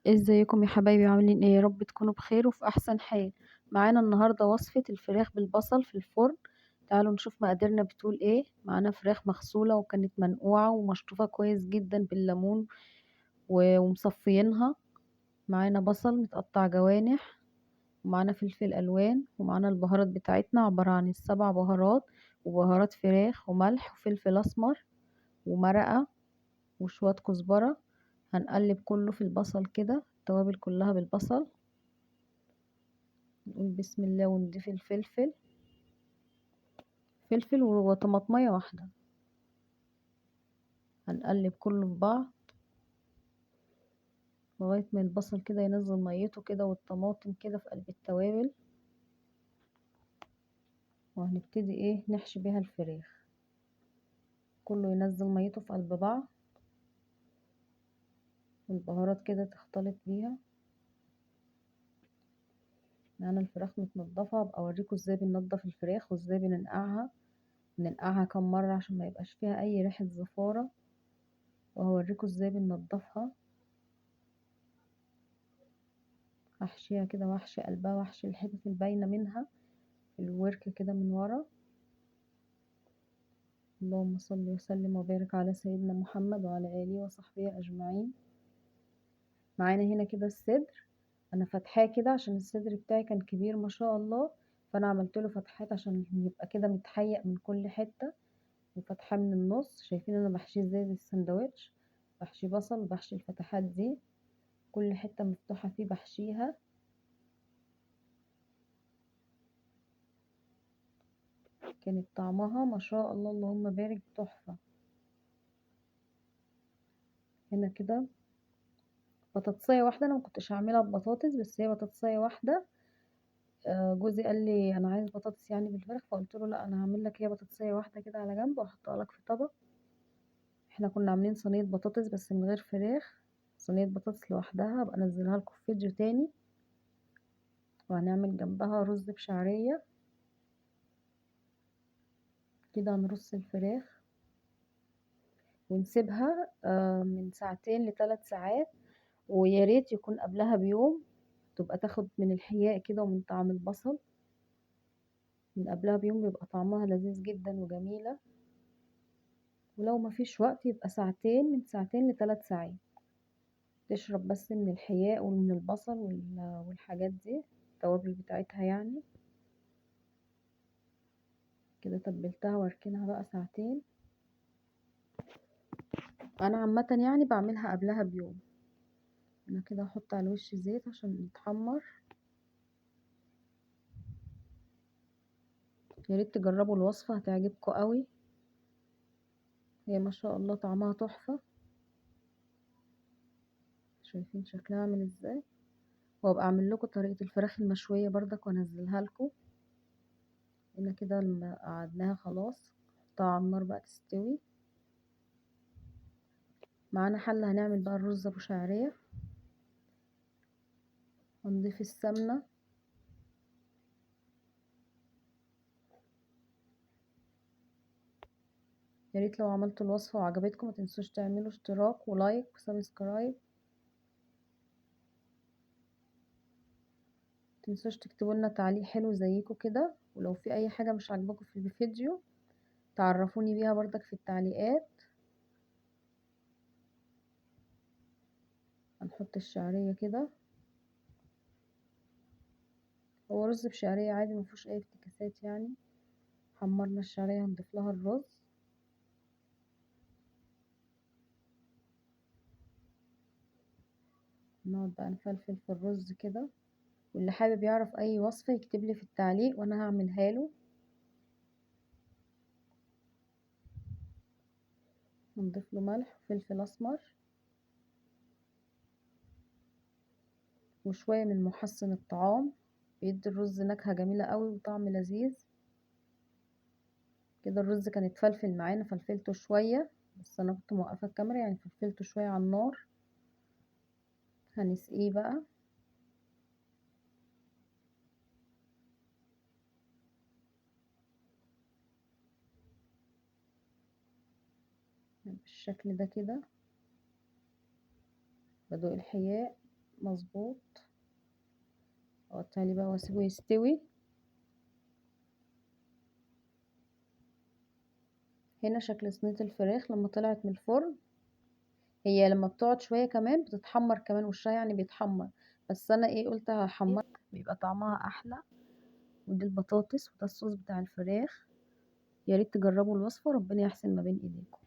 ازيكم يا حبايبي؟ عاملين ايه؟ يا رب تكونوا بخير وفي احسن حال. معانا النهارده وصفة الفراخ بالبصل في الفرن. تعالوا نشوف مقاديرنا بتقول ايه. معانا فراخ مغسولة وكانت منقوعة ومشطوفة كويس جدا بالليمون ومصفيينها. معانا بصل متقطع جوانح، ومعانا فلفل الوان، ومعانا البهارات بتاعتنا عبارة عن السبع بهارات وبهارات فراخ وملح وفلفل اسمر ومرقة وشوية كزبرة. هنقلب كله في البصل كده، التوابل كلها بالبصل. نقول بسم الله ونضيف الفلفل، فلفل وطماطمية واحدة. هنقلب كله في بعض لغاية ما البصل كده ينزل ميته كده والطماطم كده في قلب التوابل. وهنبتدي ايه نحشي بيها الفراخ، كله ينزل ميته في قلب بعض والبهارات كده تختلط بيها. معانا الفراخ متنضفة، ابقى اوريكم ازاي بننضف الفراخ وازاي بننقعها. بننقعها كم مرة عشان ما يبقاش فيها اي ريحة زفارة، وهوريكم ازاي بننضفها. هحشيها كده واحشي قلبها واحشي الحتت الباينة منها، الورك كده من ورا. اللهم صل وسلم وبارك على سيدنا محمد وعلى آله وصحبه أجمعين. معانا هنا كده الصدر، أنا فاتحاه كده عشان الصدر بتاعي كان كبير ما شاء الله، فأنا عملت له فتحات عشان يبقى كده متحيق من كل حتة، وفتحاه من النص. شايفين أنا بحشيه ازاي زي السندوتش؟ بحشي بصل وبحشي الفتحات دي، كل حتة مفتوحة فيه بحشيها. كانت طعمها ما شاء الله اللهم بارك تحفة. هنا كده بطاطسية واحدة، انا مكنتش هعملها ببطاطس بس هي بطاطسية واحدة. جوزي قال لي انا عايز بطاطس يعني بالفراخ، فقلت له لا انا هعمل لك هي بطاطسية واحدة كده على جنب واحطها لك في طبق. احنا كنا عاملين صينية بطاطس بس من غير فراخ، صينية بطاطس لوحدها، ابقى انزلها لكم في فيديو تاني. وهنعمل جنبها رز بشعرية. كده هنرص الفراخ ونسيبها من ساعتين لثلاث ساعات، ويا ريت يكون قبلها بيوم، تبقى تاخد من الحياء كده ومن طعم البصل. من قبلها بيوم بيبقى طعمها لذيذ جدا وجميلة. ولو مفيش وقت يبقى ساعتين، من ساعتين لثلاث ساعات، تشرب بس من الحياء ومن البصل والحاجات دي، التوابل بتاعتها يعني. كده تبلتها واركنها بقى ساعتين. انا عامة يعني بعملها قبلها بيوم. انا كده هحط على الوش زيت عشان يتحمر. يا ريت تجربوا الوصفة هتعجبكم قوي، هي ما شاء الله طعمها تحفة. شايفين شكلها عامل ازاي؟ وابقى اعمل لكم طريقة الفراخ المشوية برضك وانزلها لكم. هنا كده لما قعدناها خلاص، حطها على النار بقى تستوي. معانا حلة هنعمل بقى الرز ابو شعرية. هنضيف السمنة، يا ريت لو عملتوا الوصفة وعجبتكم ما تنسوش تعملوا اشتراك ولايك وسبسكرايب. متنسوش تكتبوا لنا تعليق حلو زيكم كده، ولو في اي حاجة مش عاجباكم في الفيديو تعرفوني بيها برضك في التعليقات. هنحط الشعرية كده، هو رز بشعرية عادي مفيهوش اي افتكاسات يعني. حمرنا الشعرية هنضيف لها الرز. نقعد بقى نفلفل في الرز كده، واللي حابب يعرف اي وصفة يكتب لي في التعليق وانا هعملها له. هنضيف له ملح وفلفل اسمر وشوية من محسن الطعام، بيدي الرز نكهة جميلة قوي وطعم لذيذ. كده الرز كان اتفلفل معانا، فلفلته شوية بس انا كنت موقفة الكاميرا يعني، فلفلته شوية على النار. هنسقيه بقى. بالشكل ده كده، بدوق الحياء مظبوط. اقطع لي بقى واسيبه يستوي. هنا شكل صينية الفراخ لما طلعت من الفرن. هي لما بتقعد شوية كمان بتتحمر كمان وشها يعني بيتحمر، بس انا ايه قلت هحمر بيبقى طعمها احلى. ودي البطاطس وده الصوص بتاع الفراخ. يا ريت تجربوا الوصفة، ربنا يحسن ما بين ايديكم.